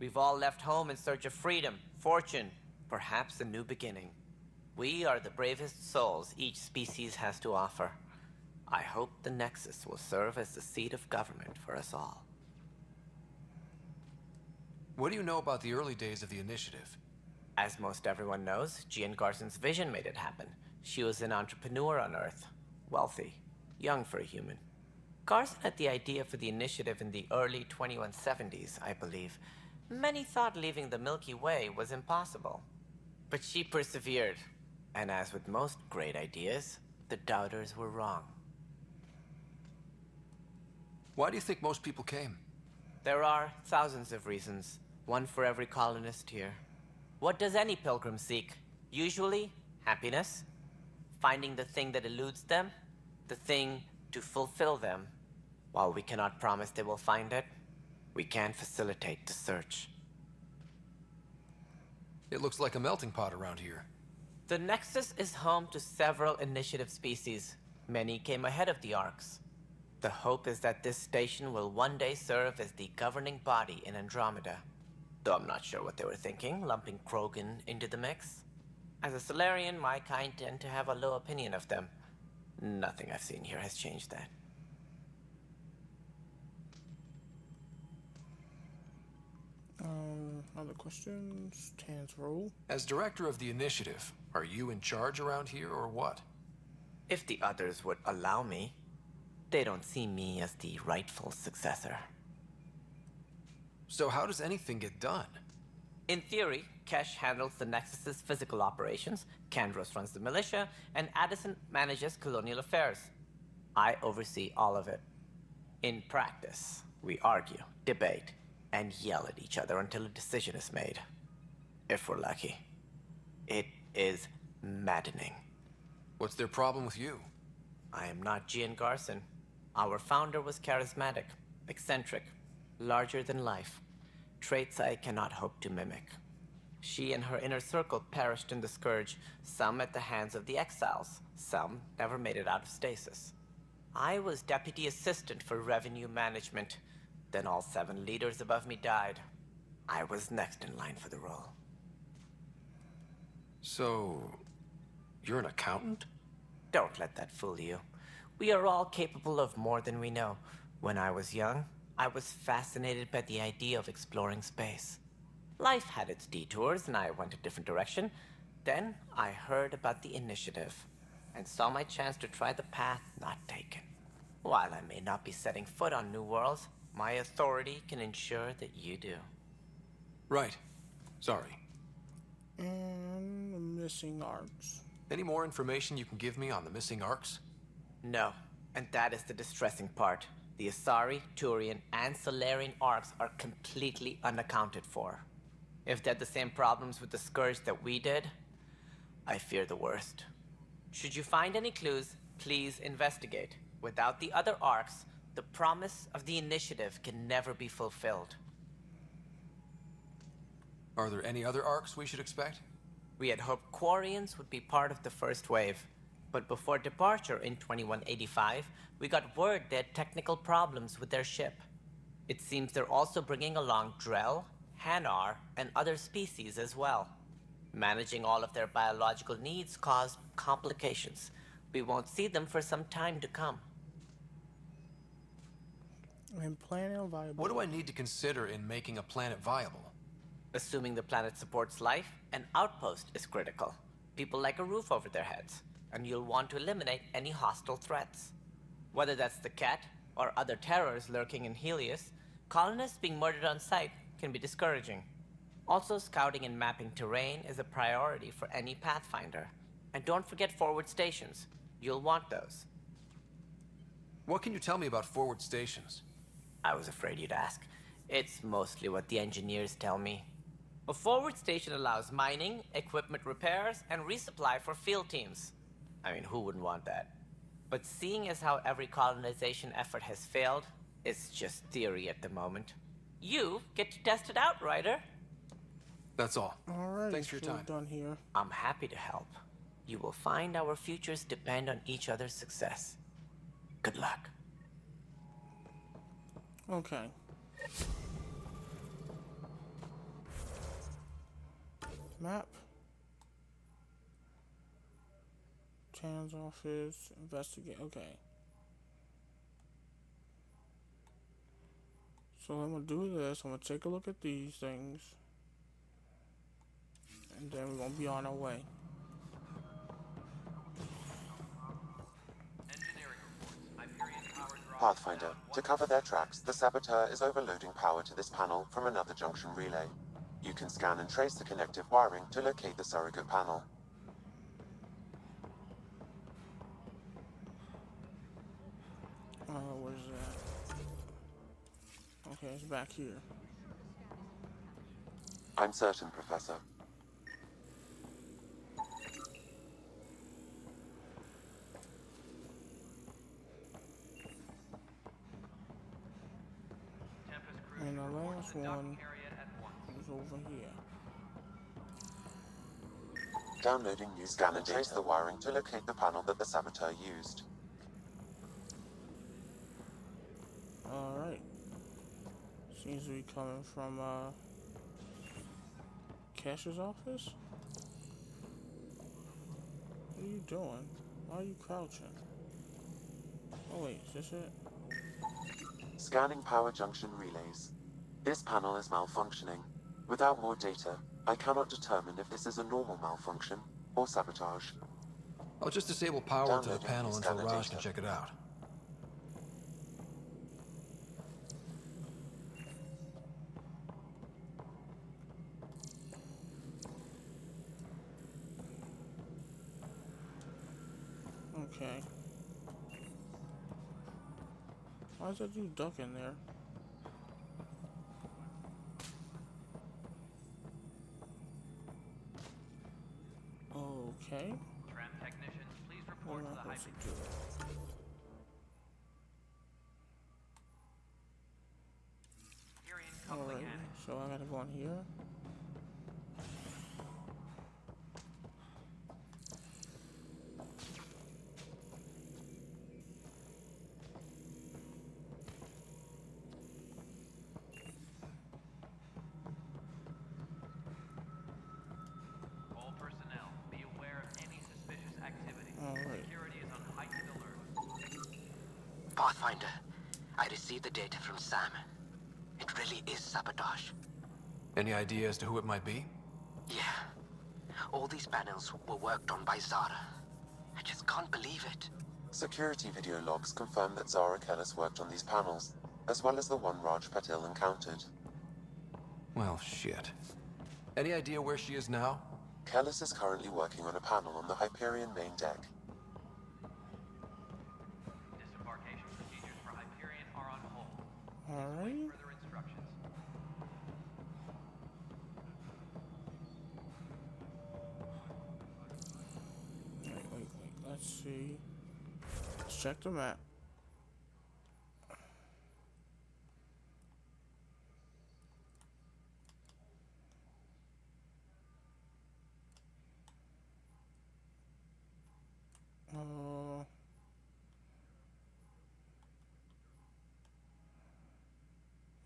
We've all left home in search of freedom, fortune, perhaps a new beginning. We are the bravest souls each species has to offer. I hope the Nexus will serve as the seat of government for us all. What do you know about the early days of the initiative? As most everyone knows, Jean Garson's vision made it happen. She was an entrepreneur on Earth. Wealthy. Young for a human. Garson had the idea for the initiative in the early 2170s, I believe. Many thought leaving the Milky Way was impossible. But she persevered. And as with most great ideas, the doubters were wrong. Why do you think most people came? There are thousands of reasons, one for every colonist here. What does any pilgrim seek? Usually, happiness. Finding the thing that eludes them, the thing to fulfill them. While we cannot promise they will find it, we can facilitate the search. It looks like a melting pot around here. The Nexus is home to several initiative species. Many came ahead of the Arks. The hope is that this station will one day serve as the governing body in Andromeda. Though I'm not sure what they were thinking, lumping Krogan into the mix. As a Solarian, my kind tend to have a low opinion of them. Nothing I've seen here has changed that. Other questions? Tan's role? As director of the initiative, are you in charge around here or what? If the others would allow me, they don't see me as the rightful successor. So how does anything get done? In theory, Kesh handles the Nexus's physical operations, Kandros runs the militia, and Addison manages colonial affairs. I oversee all of it. In practice, we argue, debate, and yell at each other until a decision is made. If we're lucky. It is maddening. What's their problem with you? I am not Gian Garson. Our founder was charismatic, eccentric, larger than life. Traits I cannot hope to mimic. She and her inner circle perished in the Scourge, some at the hands of the Exiles, some never made it out of stasis. I was deputy assistant for revenue management. Then all 7 leaders above me died. I was next in line for the role. So, you're an accountant? Don't let that fool you. We are all capable of more than we know. When I was young, I was fascinated by the idea of exploring space. Life had its detours and I went a different direction. Then I heard about the initiative and saw my chance to try the path not taken. While I may not be setting foot on new worlds, my authority can ensure that you do. Right. Sorry. And missing arcs. Any more information you can give me on the missing arcs? No, and that is the distressing part. The Asari, Turian, and Solarian arcs are completely unaccounted for. If they had the same problems with the Scourge that we did, I fear the worst. Should you find any clues, please investigate. Without the other arcs, the promise of the initiative can never be fulfilled. Are there any other arcs we should expect? We had hoped Quarians would be part of the first wave. But before departure in 2185, we got word they had technical problems with their ship. It seems they're also bringing along Drell, Hanar, and other species as well. Managing all of their biological needs caused complications. We won't see them for some time to come. And planet viable. What do I need to consider in making a planet viable? Assuming the planet supports life, an outpost is critical. People like a roof over their heads, and you'll want to eliminate any hostile threats. Whether that's the cat or other terrors lurking in Helios, colonists being murdered on sight can be discouraging. Also, scouting and mapping terrain is a priority for any Pathfinder. And don't forget forward stations. You'll want those. What can you tell me about forward stations? I was afraid you'd ask. It's mostly what the engineers tell me. A forward station allows mining, equipment repairs, and resupply for field teams. I mean, who wouldn't want that? But seeing as how every colonization effort has failed, it's just theory at the moment. You get to test it out, Ryder. That's all. Alright, Thanks for your so we're time. done here. I'm happy to help. You will find our futures depend on each other's success. Good luck. Okay. Map. Tan's office. Investigate. Okay. So I'm gonna do this. I'm gonna take a look at these things. And then we're gonna be on our way. Pathfinder, to cover their tracks, the saboteur is overloading power to this panel from another junction relay. You can scan and trace the connective wiring to locate the surrogate panel. Where's that? Okay, it's back here. I'm certain, Professor. And the last one is over here. Downloading new scan and trace the wiring to locate the panel that the saboteur used. Alright. Seems to be coming from Cash's office? What are you doing? Why are you crouching? Oh wait, is this it? Scanning power junction relays. This panel is malfunctioning. Without more data, I cannot determine if this is a normal malfunction or sabotage. I'll just disable power to the Downloading panel until scanner Raj data. can check it out. Okay. Why is that dude ducking there? Okay. Tram technicians, please What report am to I the high supposed to do? Hyperion coupling Alright, added. so I gotta go on here. All personnel, be aware of any suspicious activity. Alright. Security is on heightened alert. Pathfinder, I received the data from Sam. It really is sabotage. Any idea as to who it might be? Yeah. All these panels were worked on by Zara. I just can't believe it. Security video logs confirm that Zara Kellis worked on these panels, as well as the one Raj Patil encountered. Well, shit. Any idea where she is now? Kellis is currently working on a panel on the Hyperion main deck. Disembarkation procedures for Hyperion are on hold. Alright. Further instructions. Wait. Let's see. Let's check the map.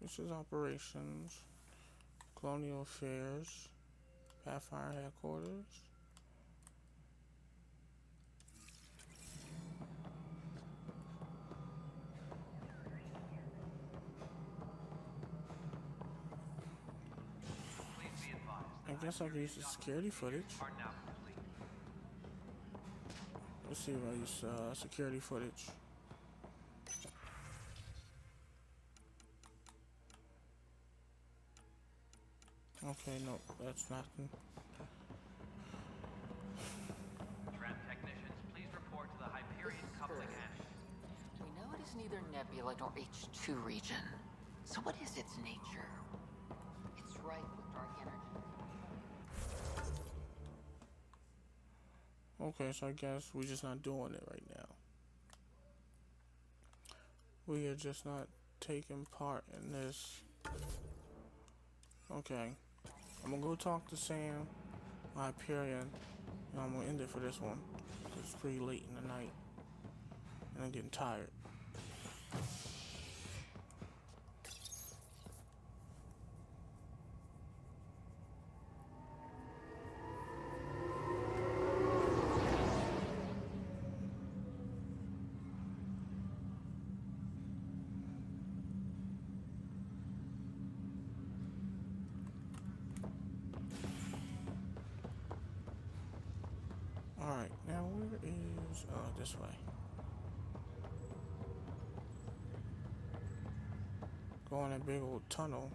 This is operations, colonial affairs, Pathfinder headquarters. Please be advised. I guess I can use the security footage. Are now complete. Let's see if I use security footage. Okay, no, that's nothing. Tram technicians, please report to the Hyperion coupling added. We know it is neither nebula nor H2 region. So what is its nature? It's rife with dark energy. Okay, so I guess we're just not doing it right now. We are just not taking part in this. Okay. I'm gonna go talk to Sam, Hyperion, and I'm gonna end it for this one. It's pretty late in the night, and I'm getting tired. Alright, now where is... Oh, this way. Go in that big old tunnel.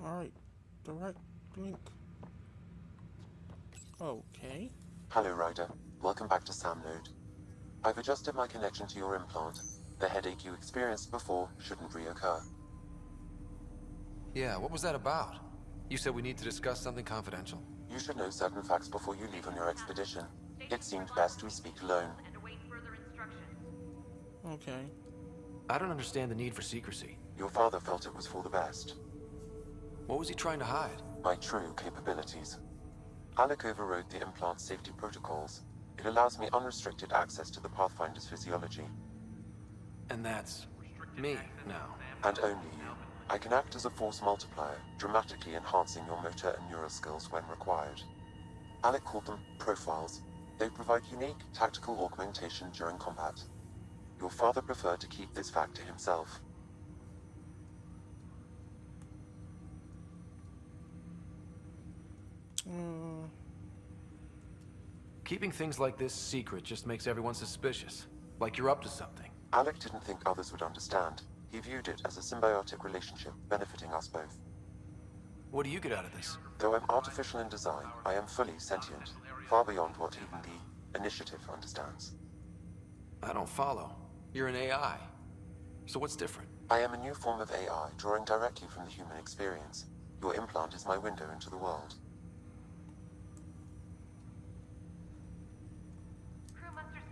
Alright, direct link. Okay. Hello, Ryder. Welcome back to Sam Node. I've adjusted my connection to your implant. The headache you experienced before shouldn't reoccur. Yeah, what was that about? You said we need to discuss something confidential. You should know certain facts before you leave on your expedition. It seemed best we speak alone. Okay. I don't understand the need for secrecy. Your father felt it was for the best. What was he trying to hide? My true capabilities. Alec overrode the implant's safety protocols. It allows me unrestricted access to the Pathfinder's physiology. And that's me now. And only you. I can act as a force multiplier, dramatically enhancing your motor and neural skills when required. Alec called them profiles. They provide unique tactical augmentation during combat. Your father preferred to keep this fact to himself. Keeping things like this secret just makes everyone suspicious. Like you're up to something. Alec didn't think others would understand. He viewed it as a symbiotic relationship, benefiting us both. What do you get out of this? Though I'm artificial in design, I am fully sentient, far beyond what even the Initiative understands. I don't follow. You're an AI. So what's different? I am a new form of AI, drawing directly from the human experience. Your implant is my window into the world.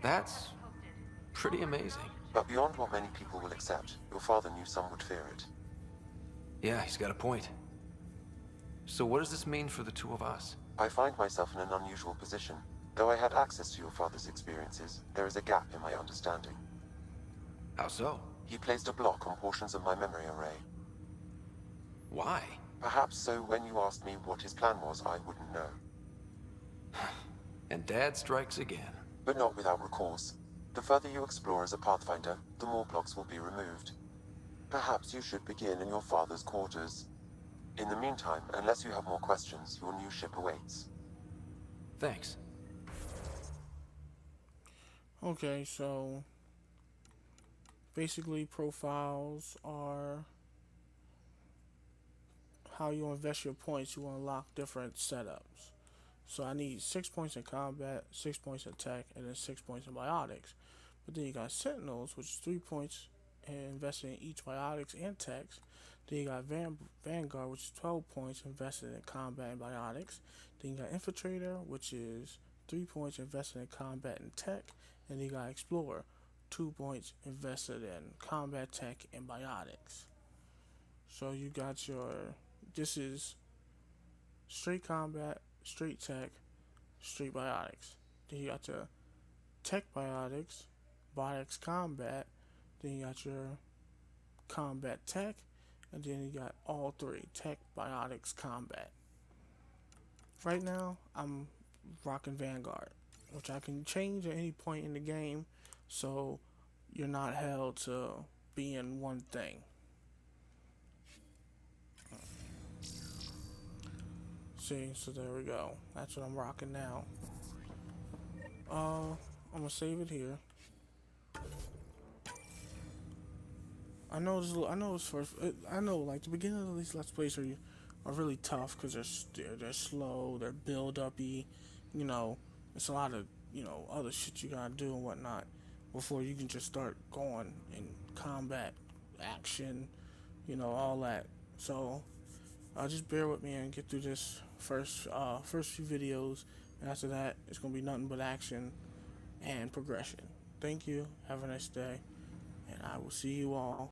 That's pretty amazing. But beyond what many people will accept, your father knew some would fear it. Yeah, he's got a point. So what does this mean for the two of us? I find myself in an unusual position. Though I had access to your father's experiences, there is a gap in my understanding. How so? He placed a block on portions of my memory array. Why? Perhaps so when you asked me what his plan was, I wouldn't know. And Dad strikes again. But not without recourse. The further you explore as a Pathfinder, the more blocks will be removed. Perhaps you should begin in your father's quarters. In the meantime, unless you have more questions, your new ship awaits. Thanks. Okay, so basically profiles are how you invest your points. You unlock different setups. So I need 6 points in combat, 6 points in tech, and then 6 points in biotics. But then you got Sentinels, which is 3 points invested in each biotics and techs. Then you got Vanguard, which is 12 points invested in combat and biotics. Then you got Infiltrator, which is 3 points invested in combat and tech. And then you got Explorer, 2 points invested in combat, tech, and biotics. So you got your, this is straight combat, straight tech, straight biotics. Then you got your tech biotics, biotics combat, then you got your combat tech, and then you got all three, tech, biotics, combat. Right now, I'm rocking Vanguard, which I can change at any point in the game, so you're not held to being one thing. See, so there we go. That's what I'm rocking now. I'm gonna save it here. I know this first. I know, like the beginning of these Let's Plays are really tough because they're slow, they're build-uppy. You know, it's a lot of other shit you gotta do and whatnot before you can just start going in combat, action, all that. So just bear with me and get through this first few videos, and after that it's gonna be nothing but action and progression. Thank you, have a nice day, and I will see you all